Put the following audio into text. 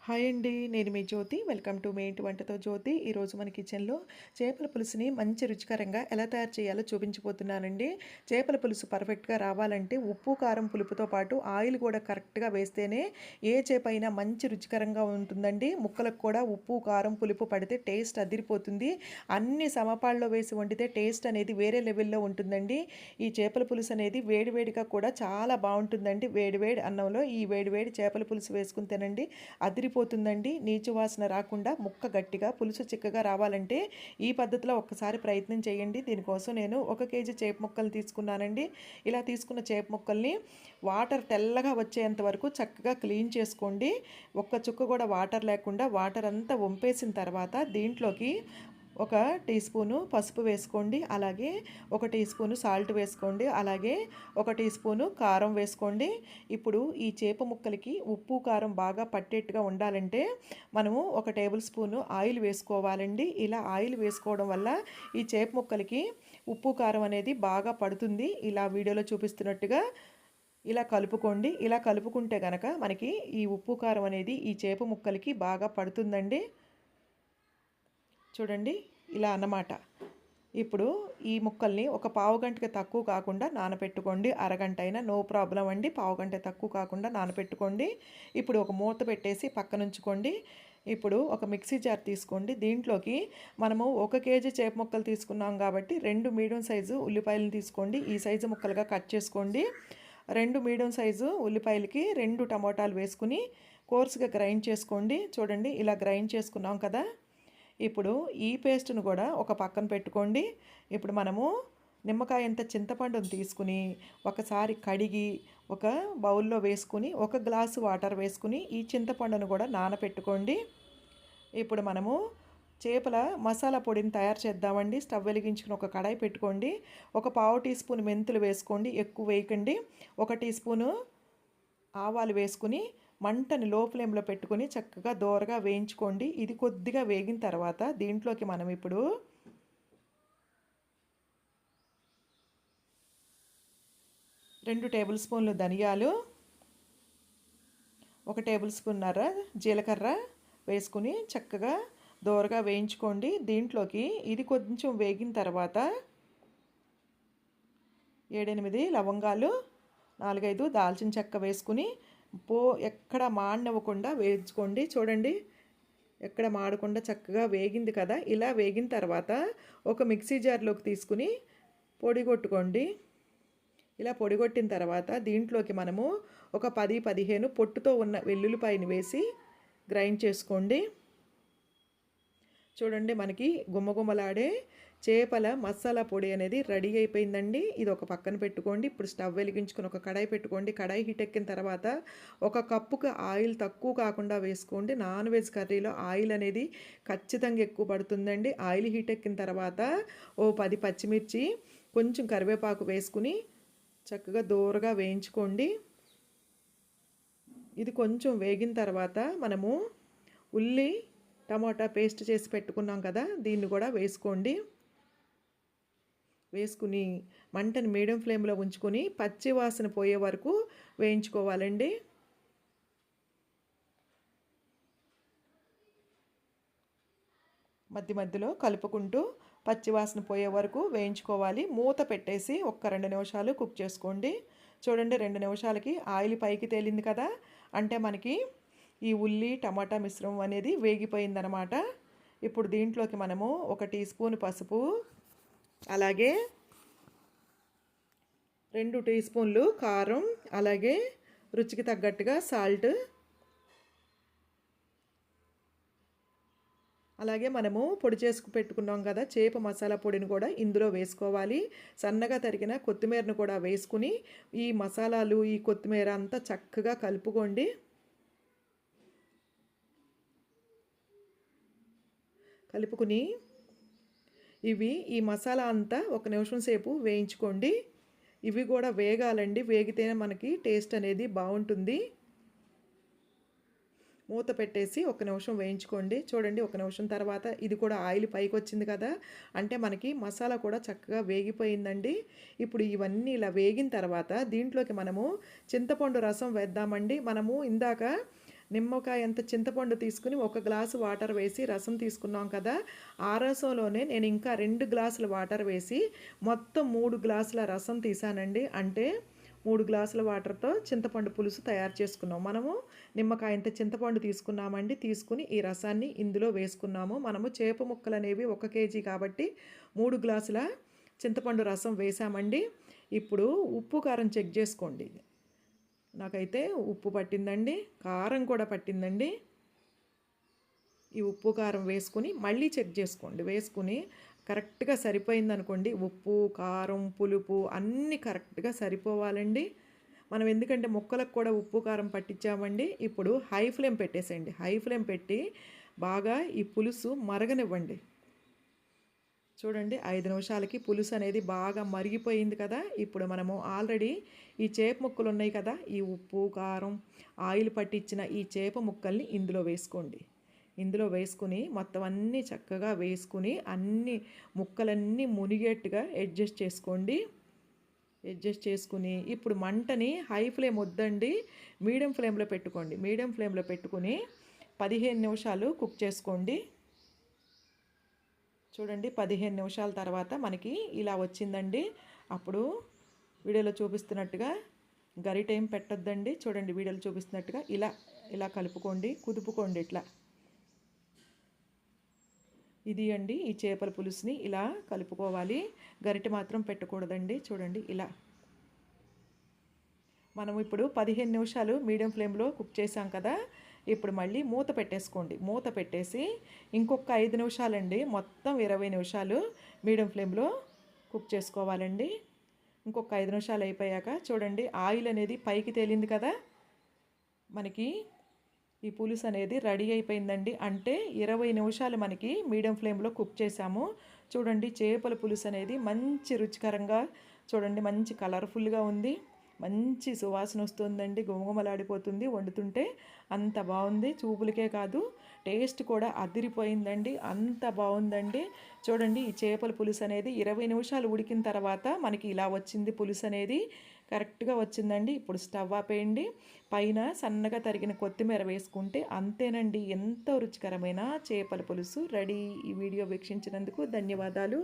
Hi అండి. నేను మీ జ్యోతి. Welcome to me ఇంటి వంటతో జ్యోతి. ఈరోజు మన కిచెన్‌లో చేపల పులుసుని మంచి రుచికరంగా ఎలా తయారు చేయాలో చూపించబోతున్నానండి. చేపల పులుసు పర్ఫెక్ట్‌గా రావాలంటే ఉప్పు, కారం, పులుపుతో పాటు ఆయిల్ కూడా కరెక్ట్‌గా వేస్తేనే ఏ చేప అయినా మంచి రుచికరంగా ఉంటుందండి. ముక్కలకు కూడా ఉప్పు, కారం, పులుపు పడితే టేస్ట్ అదిరిపోతుంది. అన్ని సమపాల్లో వేసి వండితే టేస్ట్ అనేది వేరే లెవెల్‌లో ఉంటుందండి. ఈ చేపల పులుసు అనేది వేడి వేడిగా కూడా చాలా బావుంటుందండి. వేడి వేడి అన్నంలో ఈ వేడి వేడి చేపల పులుసు వేసుకొని తినండి. అదిరిపోతుందండి. నీచు వాసన రాకుండా ముక్క గట్టిగా పులుసు చిక్కగా రావాలంటే ఈ పద్ధతిలో ఒక్కసారి ప్రయత్నం చేయండి. దీనికోసం నేను 1 కేజీ చేప ముక్కలు తీసుకున్నానండి. ఇలా తీసుకున్న చేప ముక్కల్ని వాటర్ తెల్లగా వచ్చేంత వరకు చక్కగా క్లీన్ చేసుకోండి. ఒక్క చుక్క కూడా వాటర్ లేకుండా వాటర్ అంతా వంపేసిన తర్వాత దీంట్లోకి ఒక టీ స్పూను పసుపు వేసుకోండి. అలాగే ఒక టీ స్పూను సాల్ట్ వేసుకోండి. అలాగే ఒక టీ స్పూను కారం వేసుకోండి. ఇప్పుడు ఈ చేప ముక్కలకి ఉప్పు కారం బాగా పట్టేట్టుగా ఉండాలంటే మనము ఒక టేబుల్ స్పూను ఆయిల్ వేసుకోవాలండి. ఇలా ఆయిల్ వేసుకోవడం వల్ల ఈ చేప ముక్కలకి ఉప్పు కారం అనేది బాగా పడుతుంది. ఇలా వీడియోలో చూపిస్తున్నట్టుగా ఇలా కలుపుకోండి. ఇలా కలుపుకుంటే గనక మనకి ఈ ఉప్పు కారం అనేది ఈ చేప ముక్కలకి బాగా పడుతుందండి. చూడండి ఇలా అన్నమాట. ఇప్పుడు ఈ ముక్కల్ని ఒక పావుగంటకి తక్కువ కాకుండా నానపెట్టుకోండి. అరగంట అయినా నో ప్రాబ్లం అండి. పావుగంట తక్కువ కాకుండా నానపెట్టుకోండి. ఇప్పుడు ఒక మూత పెట్టేసి పక్కనుంచుకోండి. ఇప్పుడు ఒక మిక్సీ జార్ తీసుకోండి. దీంట్లోకి మనము 1 కేజీ చేప ముక్కలు తీసుకున్నాం కాబట్టి 2 మీడియం సైజు ఉల్లిపాయలను తీసుకోండి. ఈ సైజు ముక్కలుగా కట్ చేసుకోండి. 2 మీడియం సైజు ఉల్లిపాయలకి 2 టమోటాలు వేసుకుని కోర్సుగా గ్రైండ్ చేసుకోండి. చూడండి ఇలా గ్రైండ్ చేసుకున్నాం కదా. ఇప్పుడు ఈ పేస్ట్ను కూడా ఒక పక్కన పెట్టుకోండి. ఇప్పుడు మనము నిమ్మకాయ అంత చింతపండును తీసుకుని ఒకసారి కడిగి ఒక బౌల్లో వేసుకుని 1 గ్లాసు వాటర్ వేసుకుని ఈ చింతపండును కూడా నానపెట్టుకోండి. ఇప్పుడు మనము చేపల మసాలా పొడిని తయారు చేద్దామండి. స్టవ్ వెలిగించుకుని ఒక కడాయి పెట్టుకోండి. ఒక పావు టీ స్పూన్ మెంతులు వేసుకోండి, ఎక్కువ వేయకండి. 1 టీ స్పూను ఆవాలు వేసుకుని మంటని లో ఫ్లేమ్లో పెట్టుకొని చక్కగా దోరగా వేయించుకోండి. ఇది కొద్దిగా వేగిన తర్వాత దీంట్లోకి మనం ఇప్పుడు 2 టేబుల్ స్పూన్లు ధనియాలు, 1 టేబుల్ స్పూన్నర జీలకర్ర వేసుకుని చక్కగా దోరగా వేయించుకోండి. దీంట్లోకి ఇది కొంచెం వేగిన తర్వాత 7-8 లవంగాలు, 4-5 దాల్చిన చెక్క వేసుకుని ఎక్కడ మాడనివ్వకుండా వేయించుకోండి. చూడండి ఎక్కడ మాడకుండా చక్కగా వేగింది కదా. ఇలా వేగిన తర్వాత ఒక మిక్సీ జార్లోకి తీసుకుని పొడి కొట్టుకోండి. ఇలా పొడిగొట్టిన తర్వాత దీంట్లోకి మనము ఒక 10-15 పొట్టుతో ఉన్న వెల్లుల్లిపాయని వేసి గ్రైండ్ చేసుకోండి. చూడండి మనకి గుమ్మగుమ్మలాడే చేపల మసాలా పొడి అనేది రెడీ అయిపోయిందండి. ఇది ఒక పక్కన పెట్టుకోండి. ఇప్పుడు స్టవ్ వెలిగించుకొని ఒక కడాయి పెట్టుకోండి. కడాయి హీట్ ఎక్కిన తర్వాత 1 కప్పుకి ఆయిల్ తక్కువ కాకుండా వేసుకోండి. నాన్ వెజ్ కర్రీలో ఆయిల్ అనేది ఖచ్చితంగా ఎక్కువ పడుతుందండి. ఆయిల్ హీట్ ఎక్కిన తర్వాత 10 పచ్చిమిర్చి, కొంచెం కరివేపాకు వేసుకుని చక్కగా దోరగా వేయించుకోండి. ఇది కొంచెం వేగిన తర్వాత మనము ఉల్లి టమాటా పేస్ట్ చేసి పెట్టుకున్నాం కదా, దీన్ని కూడా వేసుకోండి. వేసుకుని మంటని మీడియం ఫ్లేమ్లో ఉంచుకొని పచ్చి వాసన పోయే వరకు వేయించుకోవాలండి. మధ్య మధ్యలో కలుపుకుంటూ పచ్చివాసన పోయే వరకు వేయించుకోవాలి. మూత పెట్టేసి 2 నిమిషాలు కుక్ చేసుకోండి. చూడండి 2 నిమిషాలకి ఆయిల్ పైకి తేలింది కదా, అంటే మనకి ఈ ఉల్లి టమాటా మిశ్రమం అనేది వేగిపోయిందనమాట. ఇప్పుడు దీంట్లోకి మనము 1 టీ స్పూన్ పసుపు, అలాగే 2 టీ స్పూన్లు కారం, అలాగే రుచికి తగ్గట్టుగా సాల్ట్, అలాగే మనము పొడి చేసుకు పెట్టుకున్నాం కదా చేప మసాలా పొడిని కూడా ఇందులో వేసుకోవాలి. సన్నగా తరిగిన కొత్తిమీరను కూడా వేసుకుని ఈ మసాలాలు ఈ కొత్తిమీర అంతా చక్కగా కలుపుకోండి. కలుపుకుని ఈ మసాలా అంతా 1 నిమిషం సేపు వేయించుకోండి. ఇవి కూడా వేగాలండి. వేగితేనే మనకి టేస్ట్ అనేది బాగుంటుంది. మూత పెట్టేసి 1 నిమిషం వేయించుకోండి. చూడండి 1 నిమిషం తర్వాత ఇది కూడా ఆయిల్ పైకి వచ్చింది కదా, అంటే మనకి మసాలా కూడా చక్కగా వేగిపోయిందండి. ఇప్పుడు ఇవన్నీ ఇలా వేగిన తర్వాత దీంట్లోకి మనము చింతపండు రసం వేద్దామండి. మనము ఇందాక నిమ్మకాయ అంత చింతపండు తీసుకుని 1 గ్లాసు వాటర్ వేసి రసం తీసుకున్నాం కదా, ఆ రసంలోనే నేను ఇంకా 2 గ్లాసుల వాటర్ వేసి మొత్తం 3 గ్లాసుల రసం తీసానండి. అంటే 3 గ్లాసుల వాటర్తో చింతపండు పులుసు తయారు చేసుకున్నాం. మనము నిమ్మకాయ ఇంత చింతపండు తీసుకున్నామండి. తీసుకుని ఈ రసాన్ని ఇందులో వేసుకున్నాము. మనము చేప ముక్కలు అనేవి 1 కేజీ కాబట్టి 3 గ్లాసుల చింతపండు రసం వేసామండి. ఇప్పుడు ఉప్పు కారం చెక్ చేసుకోండి. నాకైతే ఉప్పు పట్టిందండి, కారం కూడా పట్టిందండి. ఈ ఉప్పు కారం వేసుకుని మళ్ళీ చెక్ చేసుకోండి. వేసుకుని కరెక్ట్గా సరిపోయింది అనుకోండి. ఉప్పు కారం పులుపు అన్నీ కరెక్ట్గా సరిపోవాలండి. మనం ఎందుకంటే ముక్కలకు కూడా ఉప్పు కారం పట్టించామండి. ఇప్పుడు హై ఫ్లేమ్ పెట్టేసేయండి. హై ఫ్లేమ్ పెట్టి బాగా ఈ పులుసు మరగనివ్వండి. చూడండి 5 నిమిషాలకి పులుసు అనేది బాగా మరిగిపోయింది కదా. ఇప్పుడు మనము ఆల్రెడీ ఈ చేప ముక్కలు ఉన్నాయి కదా, ఈ ఉప్పు కారం ఆయిల్ పట్టించిన ఈ చేప ముక్కల్ని ఇందులో వేసుకోండి. ఇందులో వేసుకుని మొత్తం అన్నీ చక్కగా వేసుకుని అన్ని ముక్కలన్నీ మునిగేట్టుగా అడ్జస్ట్ చేసుకోండి. అడ్జస్ట్ చేసుకుని ఇప్పుడు మంటని హై ఫ్లేమ్ వద్దండి, మీడియం ఫ్లేమ్లో పెట్టుకోండి. మీడియం ఫ్లేమ్లో పెట్టుకుని 15 నిమిషాలు కుక్ చేసుకోండి. చూడండి 15 నిమిషాల తర్వాత మనకి ఇలా వచ్చిందండి. అప్పుడు వీడియోలో చూపిస్తున్నట్టుగా గరిటె ఏం పెట్టొద్దండి. చూడండి వీడియోలో చూపిస్తున్నట్టుగా ఇలా ఇలా కలుపుకోండి, కుదుపుకోండి ఇట్లా. ఇది అండి ఈ చేపల పులుసుని ఇలా కలుపుకోవాలి. గరిటె మాత్రం పెట్టకూడదండి. చూడండి ఇలా. మనం ఇప్పుడు 15 నిమిషాలు మీడియం ఫ్లేమ్లో కుక్ చేసాం కదా. ఇప్పుడు మళ్ళీ మూత పెట్టేసుకోండి. మూత పెట్టేసి ఇంకొక 5 నిమిషాలండి, మొత్తం 20 నిమిషాలు మీడియం ఫ్లేమ్లో కుక్ చేసుకోవాలండి. ఇంకొక 5 నిమిషాలు అయిపోయాక చూడండి ఆయిల్ అనేది పైకి తేలింది కదా. మనకి ఈ పులుసు అనేది రెడీ అయిపోయిందండి. అంటే 20 నిమిషాలు మనకి మీడియం ఫ్లేమ్లో కుక్ చేసాము. చూడండి చేపల పులుసు అనేది మంచి రుచికరంగా, చూడండి మంచి కలర్ఫుల్గా ఉంది. మంచి సువాసన వస్తుందండి, గుమగుమలాడిపోతుంది వండుతుంటే. అంత బాగుంది, చూపులకే కాదు టేస్ట్ కూడా అదిరిపోయిందండి. అంత బాగుందండి. చూడండి ఈ చేపల పులుసు అనేది 20 నిమిషాలు ఉడికిన తర్వాత మనకి ఇలా వచ్చింది. పులుసు అనేది కరెక్ట్గా వచ్చిందండి. ఇప్పుడు స్టవ్ ఆపేయండి. పైన సన్నగా తరిగిన కొత్తిమీర వేసుకుంటే అంతేనండి, ఎంతో రుచికరమైన చేపల పులుసు రెడీ. ఈ వీడియో వీక్షించినందుకు ధన్యవాదాలు.